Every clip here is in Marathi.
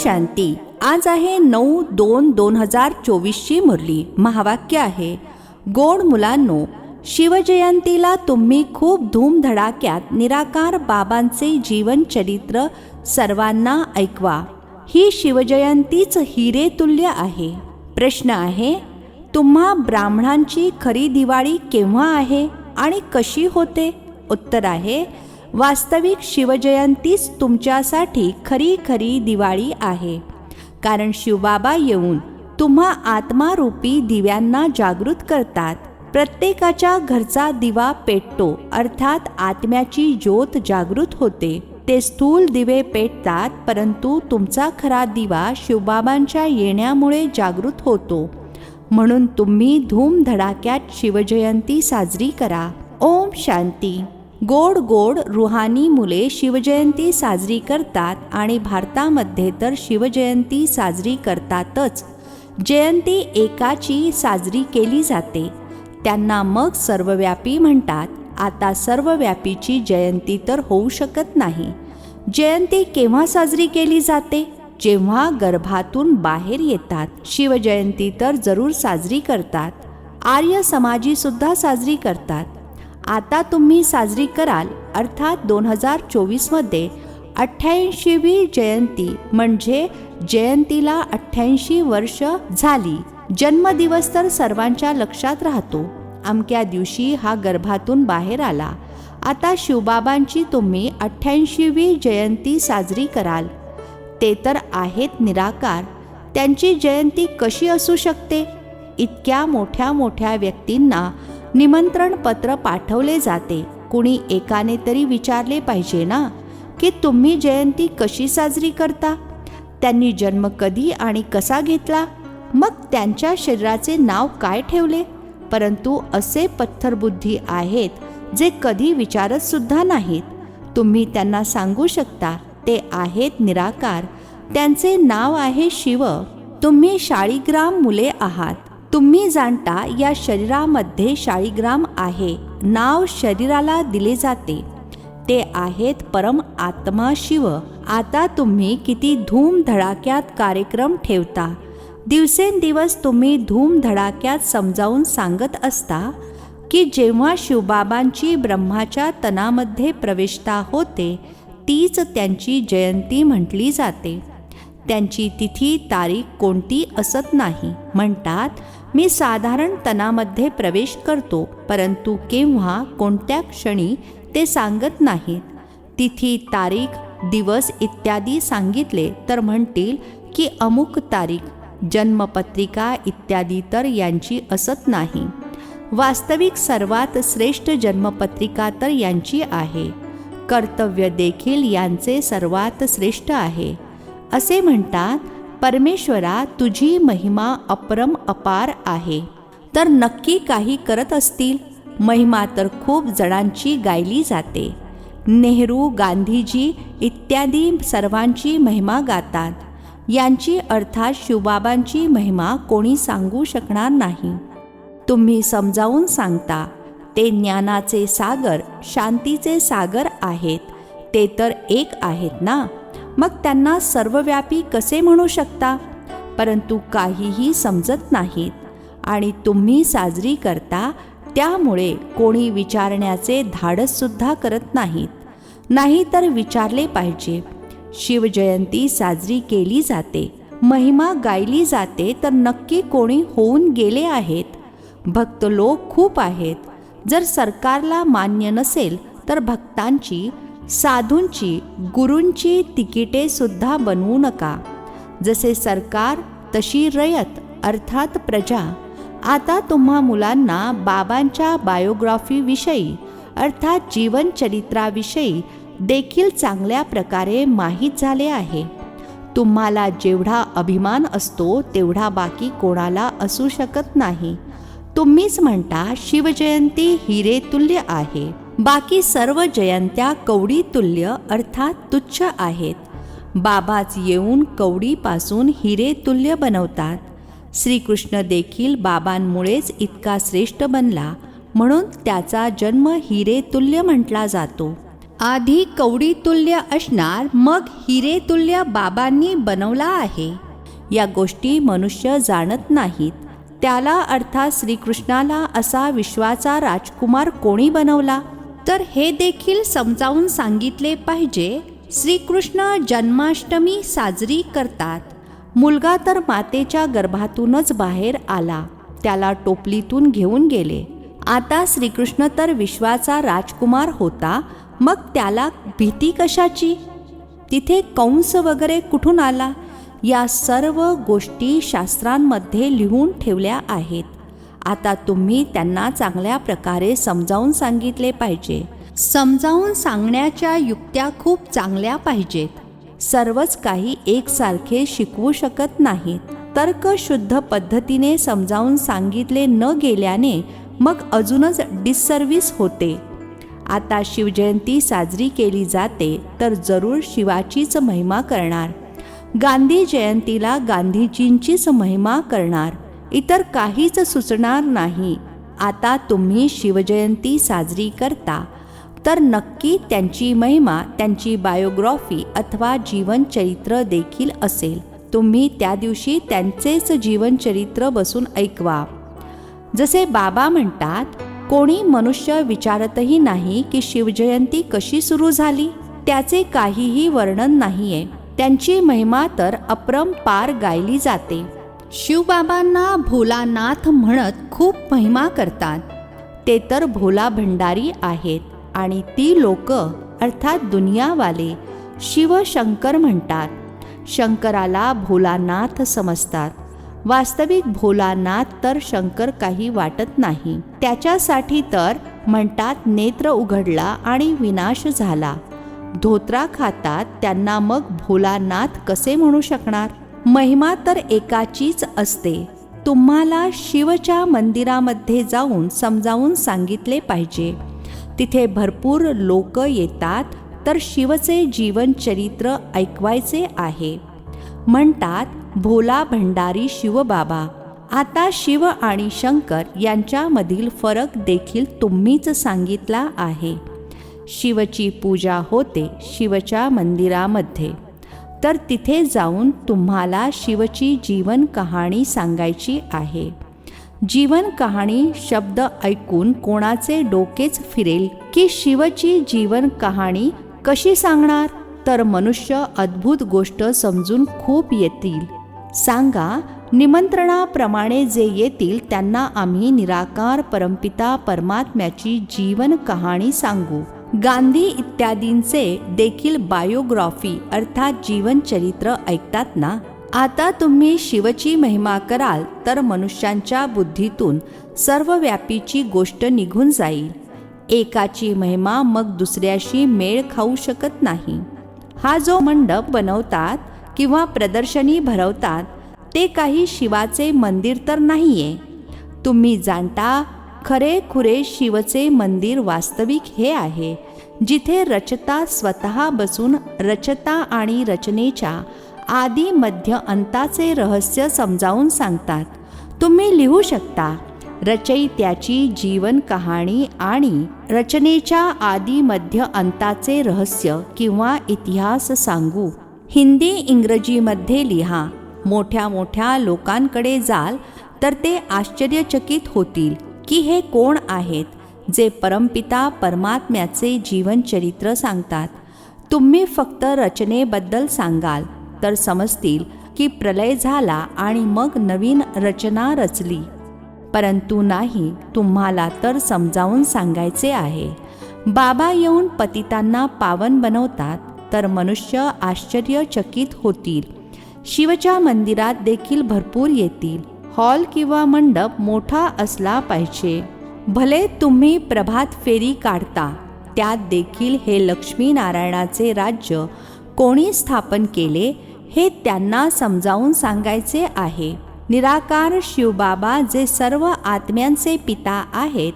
शांती. आज आहे 9/2/2024 ची मुरली. महावाक्य आहे, गोड मुलांनो, शिवजयंतीला तुम्ही खूप धूमधडाक्यात निराकार बाबांचे जीवनचरित्र सर्वांना ऐकवा. ही शिवजयंतीच हिरेतुल्य आहे. प्रश्न आहे, तुम्हा ब्राह्मणांची खरी दिवाळी केव्हा आहे आणि कशी होते? उत्तर आहे, वास्तविक शिवजयंतीच तुमच्यासाठी खरी दिवाळी आहे. कारण शिवबाबा येऊन तुम्हा आत्मारूपी दिव्यांना जागृत करतात. प्रत्येकाच्या घरचा दिवा पेटतो, अर्थात आत्म्याची ज्योत जागृत होते. ते स्थूल दिवे पेटतात, परंतु तुमचा खरा दिवा शिवबाबांच्या येण्यामुळे जागृत होतो. म्हणून तुम्ही धूमधडाक्यात शिवजयंती साजरी करा. ओम शांती. गोड गोड रुहानी मुले शिवजयंती साजरी करतात आणि भारतामध्ये तर शिवजयंती साजरी करतातच. जयंती एकाची साजरी केली जाते, त्यांना मग सर्वव्यापी म्हणतात. आता सर्वव्यापीची जयंती तर होऊ शकत नाही. जयंती केव्हा साजरी केली जाते? जेव्हा गर्भातून बाहेर येतात. शिवजयंती तर जरूर साजरी करतात. आर्य समाजी सुद्धा साजरी करतात. आता तुम्ही साजरी कराल, अर्थात 2024मध्ये 88वी जयंती, म्हणजे जयंतीला 88 वर्ष झाली. जन्मदिवस तर सर्वांच्या लक्षात राहतो. अमक्या दिवशी हा गर्भातून बाहेर आला. आता शिवबाबांची तुम्ही 88वी जयंती साजरी कराल. ते तर आहेत निराकार, त्यांची जयंती कशी असू शकते? इतक्या मोठ्या मोठ्या व्यक्तींना निमंत्रण पत्र पाठवले जाते. कुणी एकाने तरी विचारले पाहिजे ना, की तुम्ही जयंती कशी साजरी करता? त्यांनी जन्म कधी आणि कसा घेतला? मग त्यांच्या शरीराचे नाव काय ठेवले? परंतु असे पत्थरबुद्धी आहेत जे कधी विचारत सुद्धा नाहीत. तुम्ही त्यांना सांगू शकता, ते आहेत निराकार, त्यांचे नाव आहे शिव. तुम्ही शाळीग्राम मुले आहात. तुम्ही जाणता या शरीरामध्ये शाळीग्राम आहे. नाव शरीराला दिले जाते. ते आहेत परम आत्मा शिव. आता तुम्ही किती धूमधडाक्यात कार्यक्रम ठेवता. दिवसेंदिवस तुम्ही धूमधडाक्यात समजावून सांगत असता की जेव्हा शिवबाबांची ब्रह्माच्या तनामध्ये प्रवेशता होते, तीच त्यांची जयंती म्हटली जाते. त्यांची तिथी तारीख कोणती असत नाही. म्हणतात, मी साधारण तनामध्ये प्रवेश करतो, परंतु केव्हा कोणत्या क्षणी ते सांगत नाहीत. तिथी तारीख दिवस इत्यादी सांगितले तर म्हणतील की अमुक तारीख, जन्मपत्रिका इत्यादी तर यांची असत नाही. वास्तविक सर्वात श्रेष्ठ जन्मपत्रिका तर यांची आहे. कर्तव्य देखील यांचे सर्वात श्रेष्ठ आहे. असे म्हणतात, परमेश्वरा तुझी महिमा अपरम अपार आहे. तर नक्की काही करत असतील. महिमा तर खूप जणांची गायली जाते. नेहरू, गांधीजी इत्यादी सर्वांची महिमा गातात. यांची अर्थात शिवबाबांची महिमा कोणी सांगू शकणार नाही. तुम्ही समजावून सांगता, ते ज्ञानाचे सागर, शांतीचे सागर आहेत. ते तर एक आहेत ना, मग त्यांना सर्वव्यापी कसे म्हणू शकता? परंतु काहीही समजत नाहीत. आणि तुम्ही साजरी करता, त्यामुळे कोणी विचारण्याचे धाडस सुद्धा करत नाहीत. नाहीतर विचारले पाहिजे. शिवजयंती साजरी केली जाते, महिमा गायली जाते, तर नक्की कोणी होऊन गेले आहेत. भक्त लोक खूप आहेत. जर सरकारला मान्य नसेल तर भक्तांची, साधूंची, गुरूंची तिकिटे सुद्धा बनवू नका. जसे सरकार तशी रयत, अर्थात प्रजा. आता तुम्हा मुलांना बाबांच्या बायोग्राफीविषयी, अर्थात जीवनचरित्राविषयी देखील चांगल्या प्रकारे माहीत झाले आहे. तुम्हाला जेवढा अभिमान असतो तेवढा बाकी कोणाला असू शकत नाही. तुम्हीच म्हणता शिवजयंती हिरेतुल्य आहे. बाकी सर्व जयंत्या कवडीतुल्य, अर्थात तुच्छ आहेत. बाबाच येऊन कवडीपासून हिरेतुल्य बनवतात. श्रीकृष्ण देखील बाबांमुळेच इतका श्रेष्ठ बनला, म्हणून त्याचा जन्म हिरेतुल्य म्हटला जातो. आधी कवडीतुल्य असणार, मग हिरेतुल्य बाबांनी बनवला आहे. या गोष्टी मनुष्य जाणत नाहीत. त्याला अर्थात श्रीकृष्णाला असा विश्वाचा राजकुमार कोणी बनवला, तर हे देखील समजावून सांगितले पाहिजे. श्रीकृष्ण जन्माष्टमी साजरी करतात. मुलगा तर मातेच्या गर्भातूनच बाहेर आला, त्याला टोपलीतून घेऊन गेले. आता श्रीकृष्ण तर विश्वाचा राजकुमार होता, मग त्याला भीती कशाची? तिथे कंस वगैरे कुठून आला? या सर्व गोष्टी शास्त्रांमध्ये लिहून ठेवल्या आहेत. आता तुम्ही त्यांना चांगल्या प्रकारे समजावून सांगितले पाहिजे. समजावून सांगण्याच्या युक्त्या खूप चांगल्या पाहिजेत. सर्वच काही एकसारखे शिकवू शकत नाहीत. तर्कशुद्ध पद्धतीने समजावून सांगितले न गेल्याने मग अजूनच डिससर्व्हिस होते. आता शिवजयंती साजरी केली जाते तर जरूर शिवाचीच महिमा करणार. गांधी जयंतीला गांधीजींचीच महिमा करणार, इतर काहीच सुचणार नाही. आता तुम्ही शिवजयंती साजरी करता तर नक्की त्यांची महिमा, त्यांची बायोग्राफी अथवा जीवनचरित्र देखील असेल. तुम्ही त्या दिवशी त्यांचेच जीवनचरित्र बसून ऐकवा. जसे बाबा म्हणतात, कोणी मनुष्य विचारतही नाही की शिवजयंती कशी सुरू झाली. त्याचे काहीही वर्णन नाहीये. त्यांची महिमा तर अपरंपार गायली जाते. शिवबाबांना भोलानाथ म्हणत खूप महिमा करतात. ते तर भोला भंडारी आहेत आणि ती लोक अर्थात दुनियावाले शिवशंकर म्हणतात. शंकराला भोलानाथ समजतात. वास्तविक भोलानाथ तर शंकर काही वाटत नाही. त्याच्यासाठी तर म्हणतात नेत्र उघडला आणि विनाश झाला. धोत्रा खातात, त्यांना मग भोलानाथ कसे म्हणू शकणार? महिमा तर एकाचीच असते. तुम्हाला शिवच्या मंदिरामध्ये जाऊन समजावून सांगितले पाहिजे. तिथे भरपूर लोक येतात तर शिवचे जीवनचरित्र ऐकवायचे आहे. म्हणतात भोला भंडारी शिवबाबा. आता शिव आणि शंकर यांच्यामधील फरक देखील तुम्हीच सांगितला आहे. शिवची पूजा होते शिवच्या मंदिरामध्ये, तर तिथे जाऊन तुम्हाला शिवची जीवन कहाणी सांगायची आहे. जीवन कहाणी शब्द ऐकून कोणाचे डोकेच फिरेल की शिवची जीवन कहाणी कशी सांगणार? तर मनुष्य अद्भुत गोष्ट समजून खूप येतील. सांगा, निमंत्रणाप्रमाणे जे येतील त्यांना आम्ही निराकार परमपिता परमात्म्याची जीवन कहाणी सांगू. गांधी इत्यादींचे देखील बायोग्राफी अर्थात जीवनचरित्र ऐकतात ना. आता तुम्ही शिवची महिमा कराल तर मनुष्यांच्या बुद्धीतून सर्वव्यापीची गोष्ट निघून जाईल. एकाची महिमा मग दुसऱ्याशी मेळ खाऊ शकत नाही. हा जो मंडप बनवतात किंवा प्रदर्शनी भरवतात ते काही शिवाचे मंदिर तर नाहीये. तुम्ही जाणता, खरे खुरे शिवचे मंदिर वास्तविक हे आहे, जिथे रचता स्वतः बसून रचता आणि रचनेच्या आदी मध्य अंताचे रहस्य समजावून सांगतात. तुम्ही लिहू शकता, रचयित्याची जीवन कहाणी आणि रचनेच्या आदी मध्य अंताचे रहस्य किंवा इतिहास सांगू. हिंदी इंग्रजीमध्ये लिहा. मोठ्या मोठ्या लोकांकडे जाल तर ते आश्चर्यचकित होतील की हे कोण आहेत जे परमपिता परमात्म्याचे जीवनचरित्र सांगतात. तुम्ही फक्त रचनेबद्दल सांगाल तर समजतील की प्रलय झाला आणि मग नवीन रचना रचली. परंतु नाही, तुम्हाला तर समजावून सांगायचे आहे. बाबा येऊन पतितांना पावन बनवतात तर मनुष्य आश्चर्यचकित होतील. शिवच्या मंदिरात देखील भरपूर येतील. हॉल किंवा मंडप मोठा असला पाहिजे. भले तुम्ही प्रभात फेरी काढता, त्यात देखील हे लक्ष्मीनारायणाचे राज्य कोणी स्थापन केले हे त्यांना समजावून सांगायचे आहे. निराकार शिवबाबा जे सर्व आत्म्यांचे पिता आहेत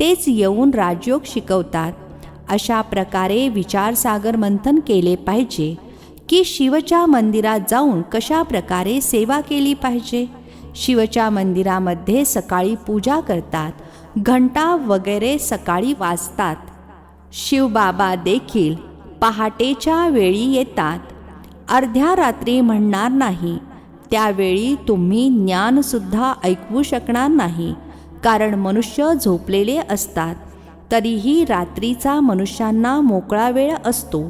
तेच येऊन राजयोग शिकवतात. अशा प्रकारे विचारसागर मंथन केले पाहिजे की शिवच्या मंदिरात जाऊन कशा प्रकारे सेवा केली पाहिजे. शिवच्या मंदिरामध्ये सकाळी पूजा करतात, घंटा वगैरे सकाळी वाजतात. शिवबाबा देखील पहाटेच्या वेळी येतात. अर्ध्या रात्री म्हणणार नाही. त्यावेळी तुम्ही ज्ञानसुद्धा ऐकवू शकणार नाही, कारण मनुष्य झोपलेले असतात. तरीही रात्रीचा मनुष्यांना मोकळा वेळ असतो.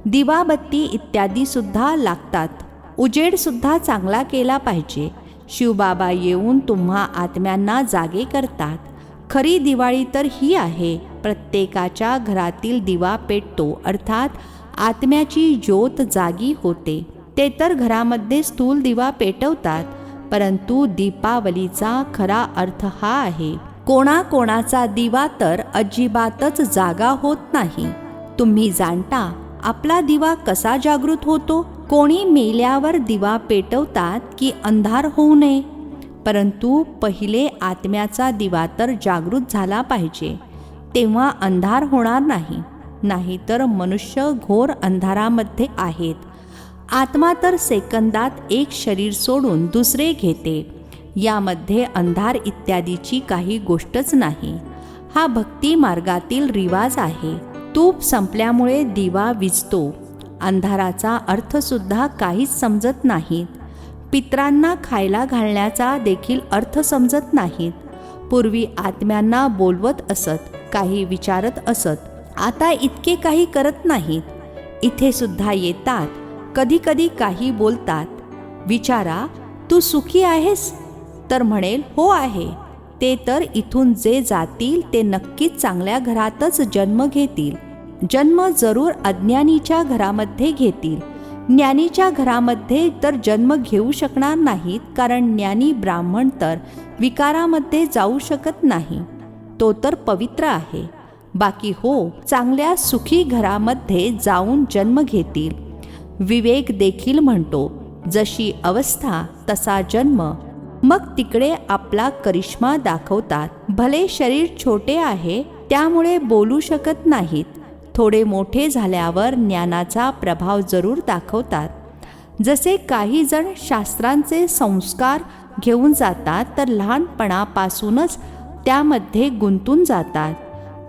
दिवाबत्ती इत्यादीसुद्धा लागतात. उजेडसुद्धा चांगला केला पाहिजे. शिवबाबा येऊन तुम्हा आत्म्यांना जागे करतात. खरी दिवाळी तर ही आहे, प्रत्येकाच्या घरातील दिवा पेटतो, अर्थात आत्म्याची ज्योत जागी होते. ते तर घरामध्ये स्थूल दिवा पेटवतात, परंतु दीपावलीचा खरा अर्थ हा आहे. कोणाकोणाचा दिवा तर अजिबातच जागा होत नाही. तुम्ही जाणता आपला दिवा कसा जागृत होतो? कोणी मेल्यावर दिवा पेटवतात की अंधार होऊ नये, परंतु पहिले आत्म्याचा दिवा तर जागृत झाला पाहिजे, तेव्हा अंधार होणार नाही. नाहीतर मनुष्य घोर अंधारामध्ये आहेत. आत्मा तर सेकंदात एक शरीर सोडून दुसरे घेते. यामध्ये अंधार इत्यादीची काही गोष्टच नाही. हा भक्ती मार्गातील रिवाज आहे. तूप संपल्यामुळे दिवा विझतो. अंधाराचा अर्थसुद्धा काहीच समजत नाहीत. पितरांना खायला घालण्याचा देखील अर्थ समजत नाहीत. पूर्वी आत्म्यांना बोलवत असत, काही विचारत असत. आता इतके काही करत नाहीत. इथे सुद्धा येतात, कधी कधी काही बोलतात. विचारा, तू सुखी आहेस? तर म्हणेल हो आहे. ते तर इथून जे जातील ते नक्कीच चांगल्या घरातच जन्म घेतील. जन्म जरूर अज्ञानीच्या घरामध्ये घेतील. ज्ञानीच्या घरामध्ये तर जन्म घेऊ शकणार नाहीत, कारण ज्ञानी ब्राह्मण तर विकारामध्ये जाऊ शकत नाही. तो तर पवित्र आहे. बाकी हो, चांगल्या सुखी घरामध्ये जाऊन जन्म घेतील. विवेक देखील म्हणतो, जशी अवस्था तसा जन्म. मग तिकडे आपला करिश्मा दाखवतात. भले शरीर छोटे आहे, त्यामुळे बोलू शकत नाहीत. थोडे मोठे झाल्यावर ज्ञानाचा प्रभाव जरूर दाखवतात. जसे काही जण शास्त्रांचे संस्कार घेऊन जातात, तर लहानपणापासूनच त्यामध्ये गुंतून जातात.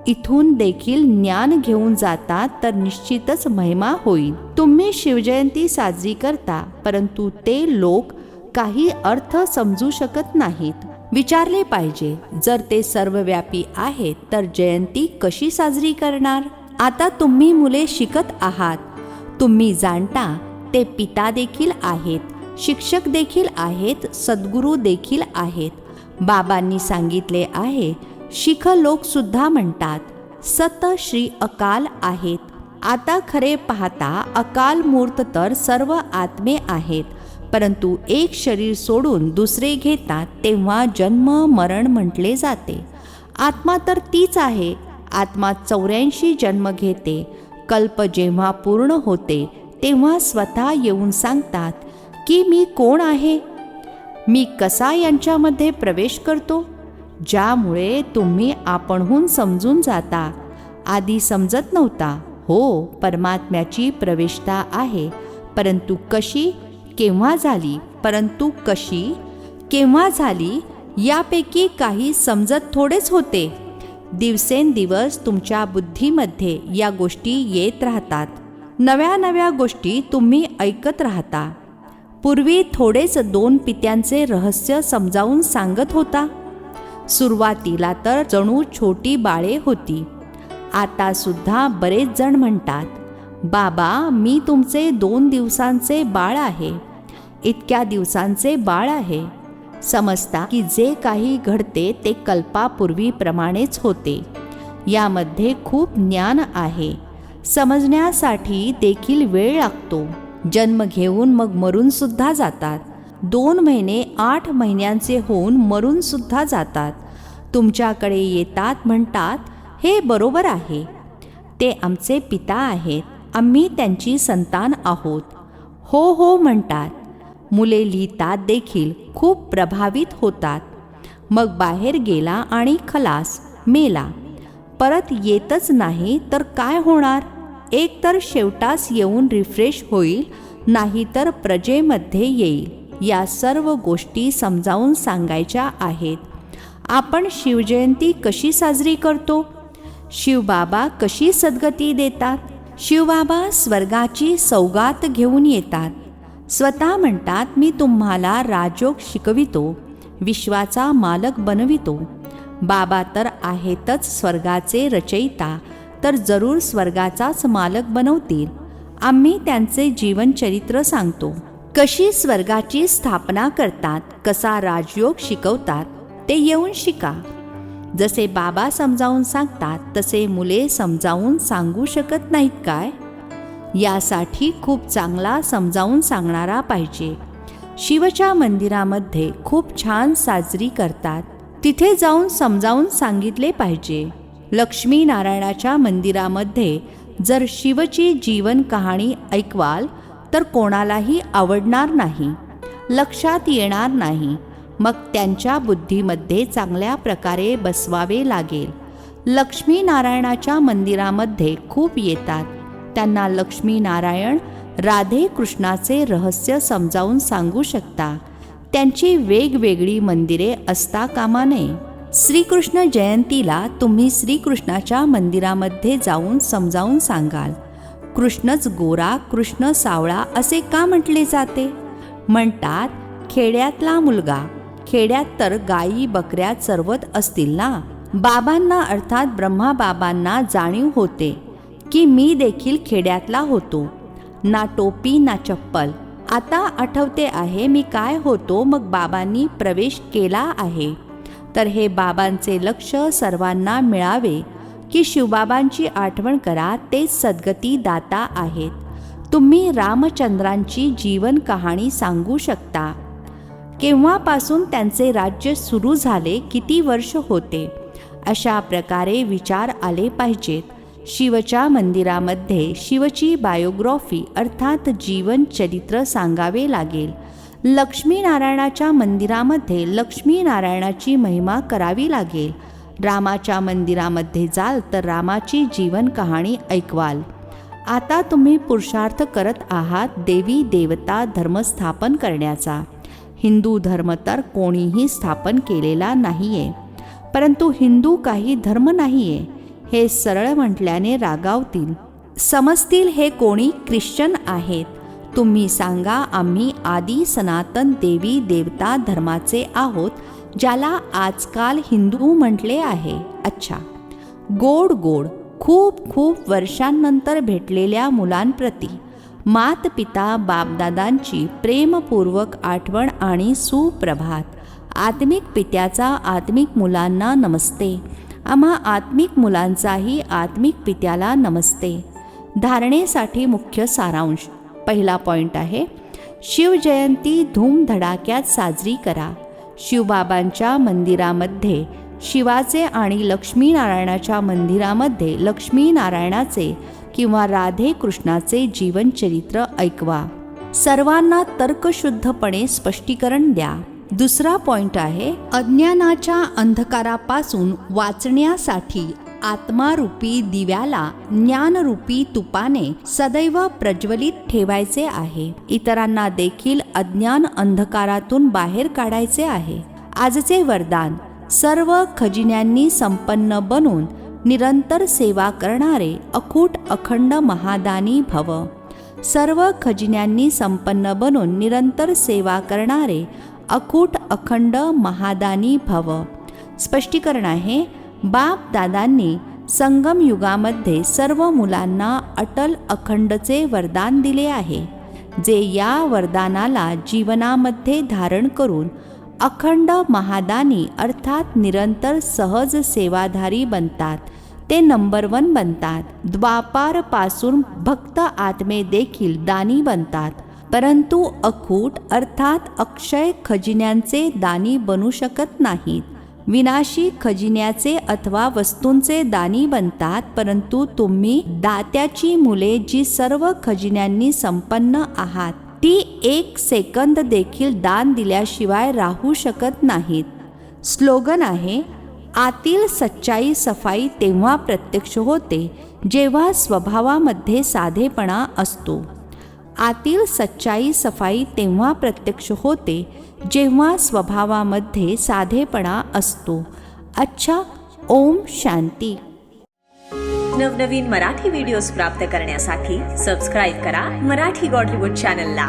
इथून देखील ज्ञान घेऊन जातात, तर निश्चितच महिमा होईल. तुम्ही शिवजयंती साजरी करता, परंतु ते लोक काही अर्थ समजू शकत नाहीत. विचारले पाहिजे, जर ते सर्वव्यापी आहेत तर जयंती कशी साजरी करणार? आता तुम्ही मुले शिकत आहात. तुम्ही जाणता ते पिता देखील आहेत, शिक्षक देखील आहेत, सद्गुरू देखील आहेत. बाबांनी सांगितले आहे, शिख लोक सुद्धा म्हणतात, सत श्री अकाल आहेत. आता खरे पाहता अकाल मूर्त तर सर्व आत्मे आहेत, परंतु एक शरीर सोडून दुसरे घेतात, तेव्हा जन्म मरण म्हटले जाते. आत्मा तर तीच आहे. आत्मा 84 जन्म घेते. कल्प जेव्हा पूर्ण होते, तेव्हा स्वतः येऊन सांगतात की मी कोण आहे, मी कसा यांच्यामध्ये प्रवेश करतो, ज्यामुळे तुम्ही आपणहून समजून जाता. आधी समजत नव्हता. हो, परमात्म्याची प्रवेशता आहे, परंतु कशी, केव्हा झाली, परंतु कशी, केव्हा झाली, यापैकी काही समजत थोडेच होते. दिवसेंदिवस तुमच्या बुद्धीमध्ये या गोष्टी येत राहतात. नव्या नव्या गोष्टी तुम्ही ऐकत राहता. पूर्वी थोडेच 2 पित्यांचे रहस्य समजावून सांगत होता. सुरुवातीला तर जणू छोटी बाळे होती. आता सुद्धा बरेच जण म्हणतात, बाबा मी तुमचे 2 दिवसांचे बाळ आहे, इतक्या दिवसांचे बाळ आहे. समजता की जे काही घडते ते कल्पापूर्वीप्रमाणेच होते. यामध्ये खूप ज्ञान आहे. समजण्यासाठी देखील वेळ लागतो. जन्म घेऊन मग मरून सुद्धा जातात. 2 महिने 8 महिन्यांचे होऊन मरून सुद्धा जातात. तुमच्याकडे येतात, म्हणतात हे बरोबर आहे, ते आमचे पिता आहेत, आम्ही त्यांची संतान आहोत. हो हो म्हणतात. मुले लिहितात देखील, खूप प्रभावित होतात. मग बाहेर गेला आणि खलास, मेला. परत येतच नाही तर काय होणार? एक तर शेवटास येऊन रिफ्रेश होईल, नाही तर प्रजेमध्ये येईल. या सर्व गोष्टी समजावून सांगायच्या आहेत. आपण शिवजयंती कशी साजरी करतो? शिवबाबा कशी सद्गती देतात? शिवबाबा स्वर्गाची सौगात घेऊन येतात. स्वतः म्हणतात, मी तुम्हाला राजयोग शिकवितो, विश्वाचा मालक बनवितो. बाबा तर आहेतच स्वर्गाचे रचयिता, तर जरूर स्वर्गाचाच मालक बनवतील. आम्ही त्यांचे जीवनचरित्र सांगतो. कशी स्वर्गाची स्थापना करतात, कसा राजयोग शिकवतात ते येऊन शिका. जसे बाबा समजावून सांगतात तसे मुले समजावून सांगू शकत नाहीत काय? यासाठी खूप चांगला समजावून सांगणारा पाहिजे. शिवच्या मंदिरामध्ये खूप छान साजरी करतात, तिथे जाऊन समजावून सांगितले पाहिजे. लक्ष्मी नारायणाच्या मंदिरामध्ये जर शिवची जीवन कहाणी ऐकवाल तर कोणालाही आवडणार नाही, लक्षात येणार नाही. मग त्यांच्या बुद्धीमध्ये चांगल्या प्रकारे बसवावे लागेल. लक्ष्मी नारायणाच्या मंदिरामध्ये खूप येतात, त्यांना लक्ष्मी नारायण राधे कृष्णाचे रहस्य समजावून सांगू शकता. त्यांची वेगवेगळी मंदिरे असता कामा नये. श्रीकृष्ण जयंतीला तुम्ही श्रीकृष्णाच्या मंदिरामध्ये जाऊन समजावून सांगाल. कृष्णच गोरा, कृष्ण सावळा असे का म्हटले जाते? म्हणतात खेड्यातला मुलगा. खेड्यात तर गायी बकऱ्या चरवत असतील ना. बाबांना अर्थात ब्रह्मा बाबांना जाणीव होते की मी देखील खेड्यातला होतो. ना टोपी ना चप्पल. आता आठवते आहे मी काय होतो, मग बाबांनी प्रवेश केला आहे. तर हे बाबांचे लक्ष सर्वांना मिळावे की शिवबाबांची आठवण करा, तेच सद्गती दाता आहेत. तुम्ही रामचंद्रांची जीवन कहाणी सांगू शकता. केव्हापासून त्यांचे राज्य सुरू झाले, किती वर्ष होते, अशा प्रकारे विचार आले पाहिजेत. शिवच्या मंदिरामध्ये शिवची बायोग्राफी अर्थात जीवन चरित्र सांगावे लागेल. लक्ष्मीनारायणाच्या मंदिरामध्ये लक्ष्मीनारायणाची महिमा करावी लागेल. रामाच्या मंदिरामध्ये जाल तर रामाची जीवन कहाणी ऐकवाल. आता तुम्ही पुरुषार्थ करत आहात देवी देवता धर्म स्थापन करण्याचा. हिंदू धर्म तर कोणीही स्थापन केलेला नाहीये, परंतु हिंदू काही धर्म नाहीये हे सरळ म्हटल्याने रागावतील. समजतील हे कोणी ख्रिश्चन आहेत. तुम्ही सांगा आम्ही आदी सनातन देवी देवता धर्माचे आहोत, ज्याला आजकाल हिंदू म्हटले आहे. अच्छा, गोड गोड खूप खूप वर्षांनंतर भेटलेल्या मुलांप्रती मात पिता बापदादांची प्रेमपूर्वक आठवण आणि सुप्रभात. आत्मिक पित्याचा आत्मिक मुलांना नमस्ते. आम्हा आत्मिक मुलांचाही आत्मिक पित्याला नमस्ते. धारणेसाठी मुख्य सारांश. पहिला पॉइंट आहे, शिवजयंती धूमधडाक्यात साजरी करा. शिवबाबांच्या मंदिरामध्ये शिवाचे आणि लक्ष्मीनारायणाच्या मंदिरामध्ये लक्ष्मीनारायणाचे किंवा राधे कृष्णाचे जीवनचरित्र ऐकवा. सर्वांना तर्कशुद्धपणे स्पष्टीकरण द्या. दुसरा पॉइंट आहे, अज्ञानाच्या अंधकारापासून वाचण्यासाठी आत्मारूपी दिव्याला ज्ञानरूपी तुपाने सदैव प्रज्वलित ठेवायचे आहे. इतरांना देखील अज्ञान अंधकारातून बाहेर काढायचे आहे. आजचे वरदान, सर्व खजिन्यांनी संपन्न बनून निरंतर सेवा करणारे अखूट अखंड महादानी भव. सर्व खजिन्यांनी संपन्न बनून निरंतर सेवा करणारे अखूट अखंड महादानी भव. स्पष्टीकरण आहे, बाप दादांनी संगम युगामध्ये सर्व मुलांना अटल अखंडचे वरदान दिले आहे, जे या वरदानाला जीवनामध्ये धारण करून अखंड महादानी अर्थात निरंतर सहज सेवाधारी बनतात. ते नंबर 1 बनतात. द्वापारपासून भक्त आत्मे देखील दानी बनतात, परंतु अखूट अर्थात अक्षय खजिन्यांचे दानी बनू शकत नाहीत. विनाशी खजिन्याचे अथवा वस्तूंचे दानी बनतात, परंतु तुम्ही दात्याची मुले जी सर्व खजिन्यांनी संपन्न आहात, ती 1 सेकंद देखील दान दिल्याशिवाय राहू शकत नाहीत. स्लोगन आहे, आतील सच्चाई सफाई तेव्हा प्रत्यक्ष होते जेव्हा स्वभावामध्ये साधेपणा असतो. आतील सच्चाई सफाई तेव्हा प्रत्यक्ष होते जेव्हा स्वभावामध्ये साधेपणा असतो. अच्छा, ओम शांती. नवनवीन मराठी व्हिडिओज प्राप्त करण्यासाठी सबस्क्राईब करा मराठी गॉडलीवूड चॅनलला.